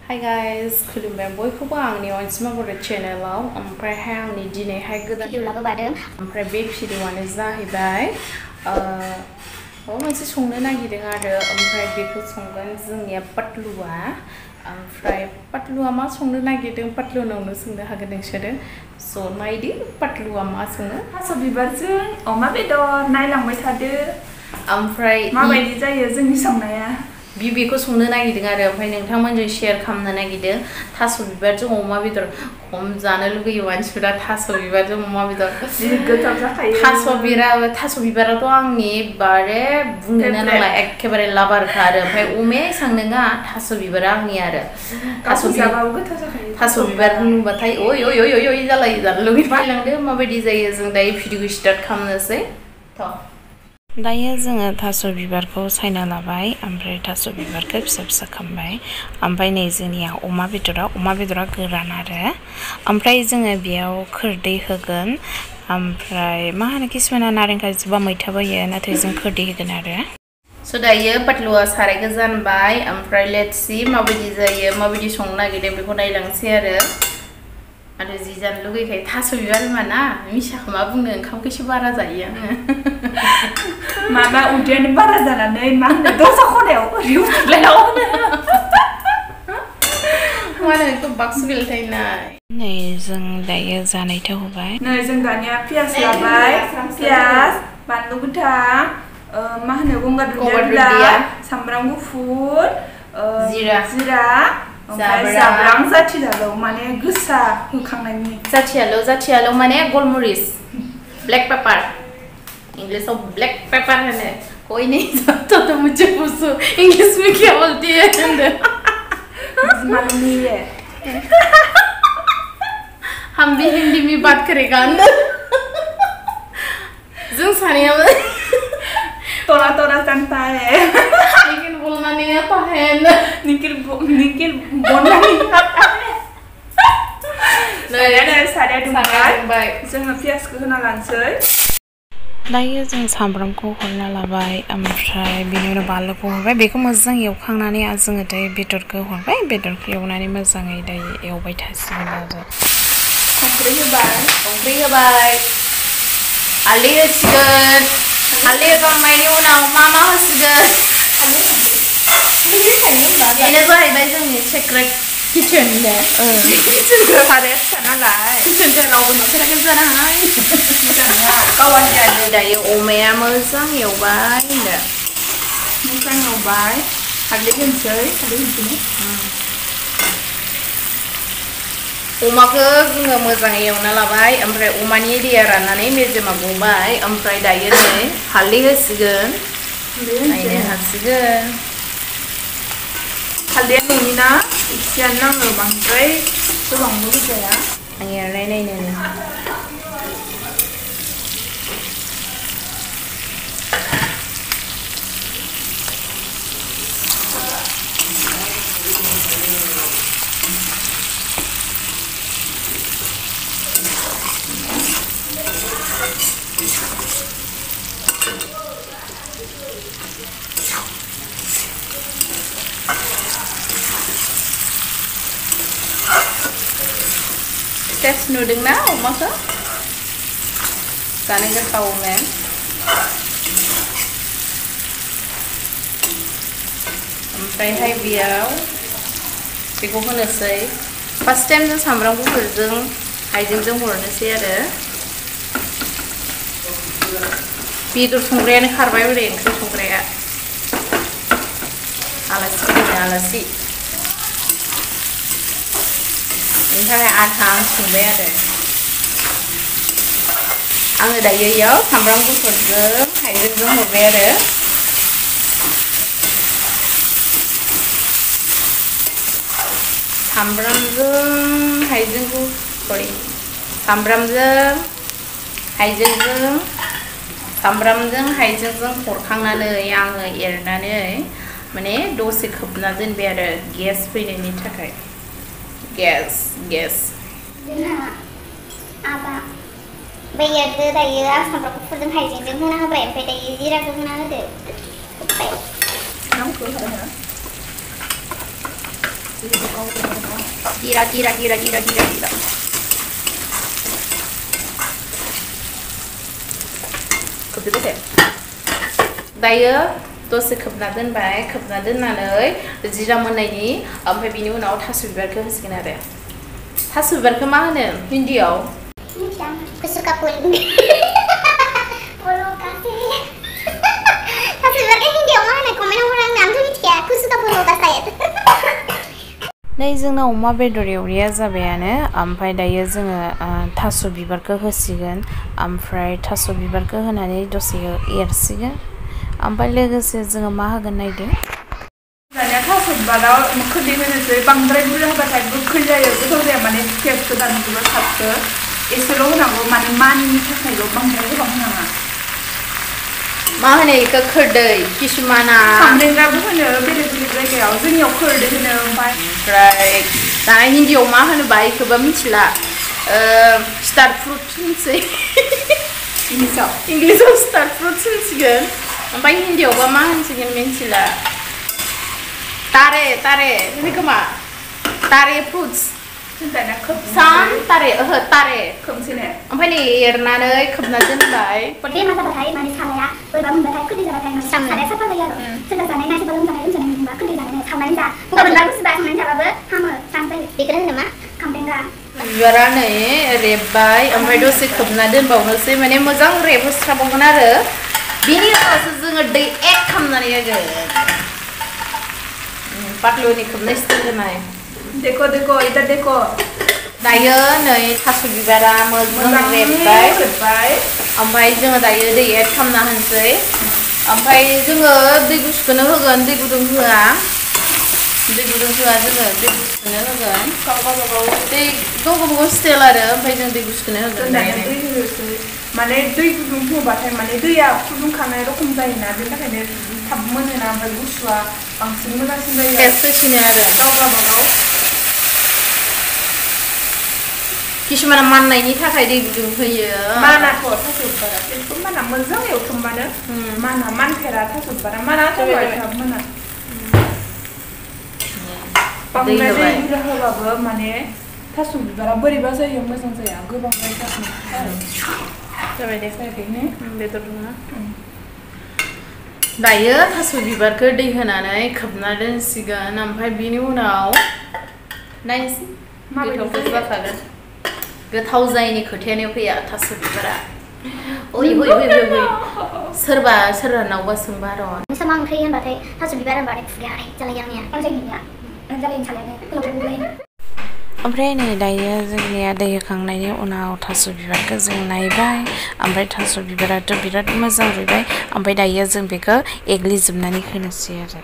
Hi guys, खुलुमबाय बयखौबो आंनि अनजिमा बर' चेनेलाव ओमफ्रायहाय आंनि दिनैहाय गोदान भिडिअ लाबोबाय ओमफ्राय बे भिडिअआनो जाहैबाय माबा मोनसे संनो नागिरदों आरो ओमफ्राय बेखौ संगोन जोंनिया पतलुआ ओमफ्राय पतलुआ मा संनो नागिरदों पतलुनावनो सोंनो हागोन नोंसोरो स' नायदो पतलुआ मा सङो थास' बिबारजों अमा बेदर नायलांबाय थादो ओमफ्राय माबायदि जायो जोंनि संनाया बेखौ संनो नागिरदों आरो ओमफ्राय नोंथांमोनजों शेयार खालामनो नागिरदों थास' बिबारजों अमा बेदर खम जानो लुगैयो मानसिफोरा थास' बिबारजों अमा बेदर गोथाव जाखायो थास' बिबाराथ' आंनि बारे बुंनोनो नांला एखेबारे लाबारखा आरो ओमफ्राय अमाया एसां नङा थास' बिबारा आंनि आरो थास' बिबार नुबाथाय ओइ ओइ ओइ ओइ जालायो जानो लुगैलांदो माबायदि जायो जों दायो भिडिअखौ स्टार्ट खालामनोसै दायो जोङो थास' बिबारखौ सायना लाबाय ओमफ्राय थास' बिबारखौ फिसा फिसा खामबाय ओमफ्राय नै जोंनिया अमा बेदरा गोरान आरो ओमफ्राय जोङो बेयाव खोरदै होगोन ओमफ्राय मा होनो किसुमाना नारें खाजि बा मैथाबो होयो नाथाय जों खोरदै होगोन आरो स' दायो पतलुआ सारायखौ जानबाय ओमफ्राय लेट्स सी माबायदि जायो माबायदि संनो नागिरदों बेखौ नायलांसै आरो जि जानो लुगैखायो थास' बिबार होनबाना मिसाखौ मा बुंनो ओंखामखौ एसे बारा जायो आङो माबा उदैयानो बारा जानानै मा होनो दस्रा खनायाव ओरै उथुलायनांगौ माने एकदम बाक्सु बेलथायनाय नै जों दायो जानायथ' होबाय नै जों दानिया पियास लाबाय पियास बानलु गोथां मा होनो गंगार दुन्दिया सामब्राम गुफुर जिरा ओमफ्राय जाब्रां जाथियालौ माने गोसा होखांनायनि जाथियालौ माने गलमरिस ब्लैक पेपर इंग्लिश में ब्लैक पेपर है कोई नहीं जानता तो मुझे पूछो इंग्लिश में क्या बोलती है मालूम नहीं है हम भी हिंदी में बात करेगा जों सानिया थोड़ा जानता है लेकिन बोलना नहीं आता है निखिल बोलना नहीं आता है साराया दुंबाय जोङो पियासखौ होना लानोसै दायो जों सामब्रामखौ हरना लाबाय ओमफ्राय बेनि उनाव बानलुखौ हरबाय बेखौ मोजां एवखांनानै जोङो दायो बेदरखौ हरबाय बेदरखौ एवनानै मोजाङै दायो एवबाय थासिगोन आरो संख्रि होबाय हालदै होसिगोन हालदै होखांनायनि उनाव मा होसिगोन बेनो जाहैबाय जोंनि सेक्रेट किचेन साराया फिसा नालाय किचेनखौ रावबो नुफेराखै जानाय दायो अमाया मोजां एवबाय हालदै होनोसै अमाखौ जोङो मोजाङै एवना लाबाय ओमफ्राय अमानि दैया राननानै मेजेमा गबाय ओमफ्राय दायो नै हालदै होसिगोन नायनो हासिगोन हालदैया न'नि ना एसेयानो नाङो बांद्राय गोबांबो होजाया आं एरनाय नायनो टेस्ट नुदोंना अमाखौ जानो गोथावनो ओमफ्रायहाय बेयाव बेखौ होनोसै फार्स्ट टाइम जों सामब्राम गुफुरजों हाइजेंजों हरनोसै आरो बेदर संग्रायानो खारबाय ओरै ओंख्रि संग्राया आलासि फैदों आलासि बेनि थाखाय आधा आं संबाय आरो आङो दायो इयाव सामब्राम गुफुरजों हाइजेंजों हरबाय आरो सामब्रामजों हाइजेंजों हरखांनानै आङो एरनानै माने दसे खोबना दोनबाय आरो गेस फैनायनि थाखाय गेस बैयावबो दायो सामब्राम गुफुरजों हाइजेंजों होना होबाय ओमफ्राय दायो जिराखौ होना होदो Tira. खोबदो दसे दायो दसे खोबना दोनबाय खोबना दोननानै जिरा मोननायनि ओमफ्राय बिनि उनाव थास' बिबारखौ होसिगोन आरो थास' बिबारखौ मा होनो हिन्दीयाव Kusuka pul. Polo kasi. Tapi lagi hindi ako mana komen orang nam tuh ya. Kusuka polo kasi. नै जोंना अमा बेदर एवनाया जाबायानो ओमफ्राय दायो जोङो थास' बिबारखौ होसिगोन ओमफ्राय थास' बिबारखौ होनानै दसे एरसिगोन ओमफ्राय लोगोसे जोङो मा होगोन नायदो दानिया थास' बिबाराव खोरदै होनोसै बांद्राय बुरजा होबाथाय गोखै जायो गोथाव जाया माने टेस्टखौ दानिबो साबसो एसेल' होनांगौ माने मानिनि थाखायल' बांद्राय गोबां होनाङा मा होनो इखौ खोरदै किसुमाना खामब्रेंगाबो होनो बेलेग जायगायाव जोंनियाव खोरदै होनो ओमफ्राय दा हिन्दीयाव मा होनोबा इखौबा मिथिला स्टार फ्रुट होनसै इंलिसाव स्टार फ्रुट होनसिगोन ओमफ्राय हिन्दीयावबा मा होनसिगोन मिथिला तारे होनो खोमा तारे फ्रुट्स सान तारे तारे खोमसिने ओमफ्राय नै एरनानै खोबना दोनबाय Dia masa berhari manis halnya, berbangun berhari kudu jalan manis. Ada siapa lagi ya? Sudah sana nasi belum sana belum sana belum kudu jalan manis. Kamarin dah. Bukan berlaku sebab kamarin dah apa? Kamu sampai pikiran nama kamarin dah. बिबारा नै रेबबाय ओमफ्राय दसे खोबना दोनबावनोसै माने मोजां रेबहोस्राबावगोन आरो बिनि उनावसो जोङो दै एड खालामनानै होगोन पातलुनि खोबनाय स्टाइल होनाय देखो इधर देखो दायो नै थास' बिबारा मोजां रेबबाय ओमफ्राय जोङो दायो दै एड खालामना होनोसै ओमफ्राय जोङो दै गुसुखौनो होगोन दै गुदुं होआ जोङो दै गुसुखौनो होगोन दै गावबागाव स्टाइल आरो ओमफ्राय जों दै गुसुखौनो होगोन माने दै गुदुं होबाथाय माने दैया फुदुंखानाय रखम जायोना बेनि थाखायनो थाब मोनोना ओमफ्राय गुसुआ बांसिन मोजांसिन जायो टेस्ट फैसिनो आरो गावबागाव किसुमाना माननायनि थाखाय दै गुदुं होयो मानाथ' थास' बिबारा बेखौ माना मोजां एवथुमबानो माना मानफेरा थास' बिबारा माना माना बांद्राय दै बुरजा होबाबो माने थास' बिबारा बोरैबा जायो मोजां जाया गोबां जाबाय दे जायाखैनो बेदर नङा दायो थास' बिबारखौ दै होनानै खोबना दोनसिगोन ओमफ्राय बिनि उनाव नायनोसै गोथावथ' जाखागोन गोथाव जायैनि खोथायानो फैया थास' बिबारा ओइ सोरनावबा सोंबा र' Sama onkri होनबाथाय थास' बिबार होनबाथाय खुगाया जालायलांनिया जालायनिया ओमफ्राय नै दायो जोंनिया दै होखांनायनि उनाव थास' बिबारखौ जों नायबाय ओमफ्राय थास' बिबाराथ' बिराद मोजां रुइबाय ओमफ्राय दायो जों बेखौ एग्लिजोबनानै होनोसै आरो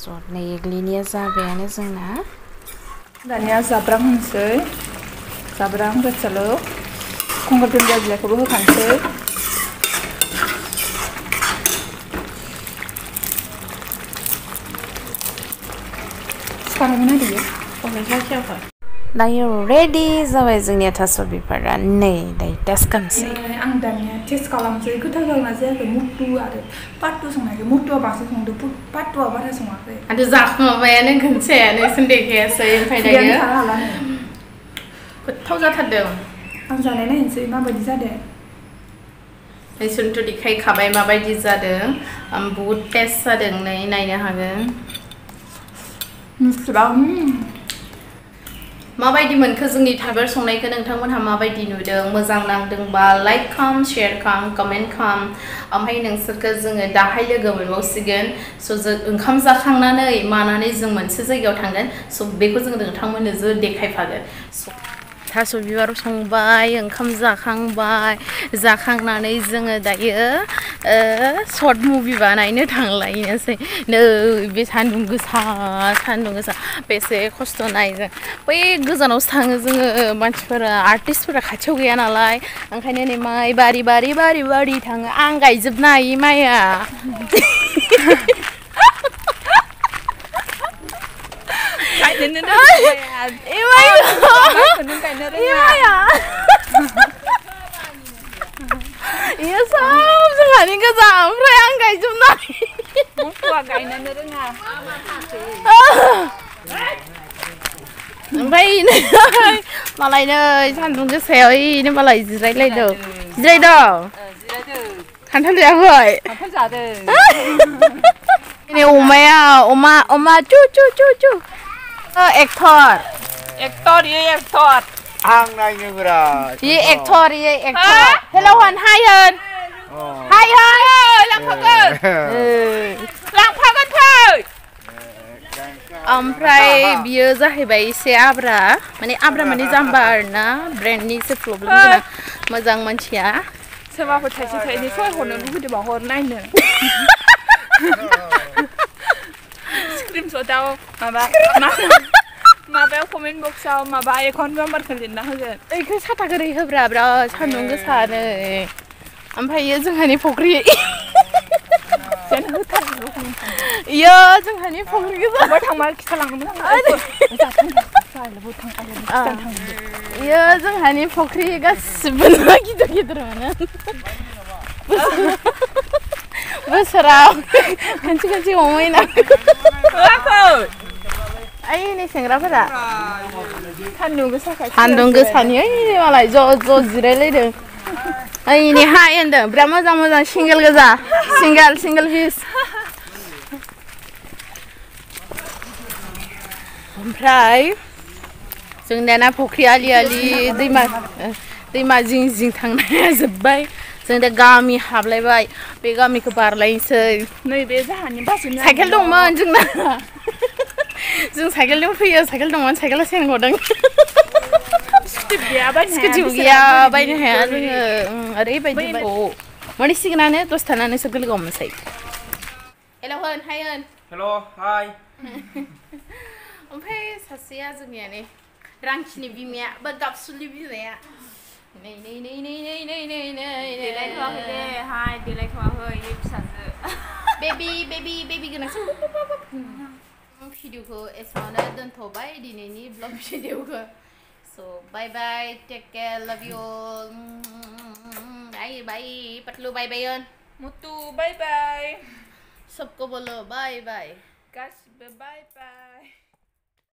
ज' नै एग्लिनाया जाबायानो जोंना दानिया जाब्रां होनोसै जाब्रां गोजालो गंगार दुन्दिया बिलाइखौबो होखानोसै सारायना होयो दायो रेडि जाबाय जोंनिया थास' बिबारा नै दायो टेस्ट खालामसै आं दानिया टेस्ट खालामसै गोथाव जागोना जायाखै मुटु आरो पाट्टु संनायखौ मुटुआ बांसिन संदों पाट्टुआ बारा सङाखै आरो जाखुमाबायानो खोनसेयानो जों देखायासै ओमफ्राय दायो गोथाव जाथारदों आं जानाय नायनोसै माबायदि जादों नोंसोरथ' देखायखाबाय माबायदि जादों बहुद टेस्ट जादों नै नायनो हागोन माबायदि मोनखो जोंनि थाइबेर संनायखौ नोंथांमोनहा माबायदि नुदों मोजां नांदोंबा लाइक खाम शेयार खाम कमेन्ट खाम ओमफ्राय नोंसोरखौ जोङो दाहाय लोगो मोनबावसिगोन स' जों ओंखाम जाखांनानै मानानै जों मोनसे जायगायाव थांगोन स' बेखौ जों नोंथांमोननो जो देखायफागोन थास' बिबार संबाय ओंखाम जाखांबाय जाखांनानै जोङो दायो शर्ट मुभि बानायनो थांलायनोसै नै बे सान्दुं गोसा बेसे खस्थ' नायजों बै गोजानावसो थाङो जोङो मानसिफोरा आर्टिस्टफोरा खाथियाव गैया नालाय ओंखायनो नै माइ बारि थाङो आं गायजोबनो हायि माइया Iya sob, sekali ke sampai yang gak cuma. Muka gak ini ngerengah. ओमफ्राय मालाय नै सान्दुं गोसायाव इनो मालाय जिरायलायदों जिरायदों खान्थाल जायाखै खान्थाल जादों ini oma cu aktor iya aktor Ang naik berat. iya aktor hello han hai hơn langfaगोन thôi ओमफ्राय बियो जाहैबाय एसे आब्रा माने जाम्बा आरोना ब्रेन्डनि एसे प्रब्लेम गोनां मोजां मानसिया सोरबाफोर थाइसे थाइनै सहाय हरनो लुगैदोंबा हर नायनो स्क्रिनशटआव माबायाव कमेन्ट बक्सआव माबा एकाउन्ट नाम्बारखौ लिरना होगोन ओइखौ साथा गोरै होब्रा बिराद सान्दुं गोसानो ओमफ्रायो जोंहानि फख्रि इयो जोंहानि फख्रि गोजा बहाय थांबा खिथालांगोन इयो जोंहानि फख्रि गासिबो ना गिदिर मोनो बोसोराव खनसे हमहैना ओइ नै सेंग्राफोरा सान्दुं गोसानि ओइ मालाय ज' जिरायलायदों ओइ नै हाय होनदों बिराद मोजां सिंगेल गोजा सिंगेल पिस ओमफ्राय जों दाना फख्रि आलि दैमा जिं थांनाया जोब्बाय जों दा गामि हाबलायबाय बे गामिखौ बारलायनोसै नैबे जाहानि बासुनि साइकेल दंमोन जोंना जों साइकेलजों फैयो साइकेल दंमोन साइकेला सेन गदों स्कुटि गैया बायनो हाया जोङो ओरैबायदि मोनहैसिगोनानो दसे थानानै नोंसोर लोगो हमनोसै हेल' होन हाय होन Hello, hi. ओमफ्राय सासेया जोंनिया नै रांखिनि बिमाया बा गाबसुलि बिमाया नै देलायथ'वाखै दे हाय देलायथ'वाखै बे फिसासो बेबि गोनांसो भिडिअखौ एसेयावनो दोनथ'बाय दिनैनि ब्लग भिडिअखौ so bye take care love you all bye Patlu bye ơn Muthu bye सबको बोलो bye गासिबो bye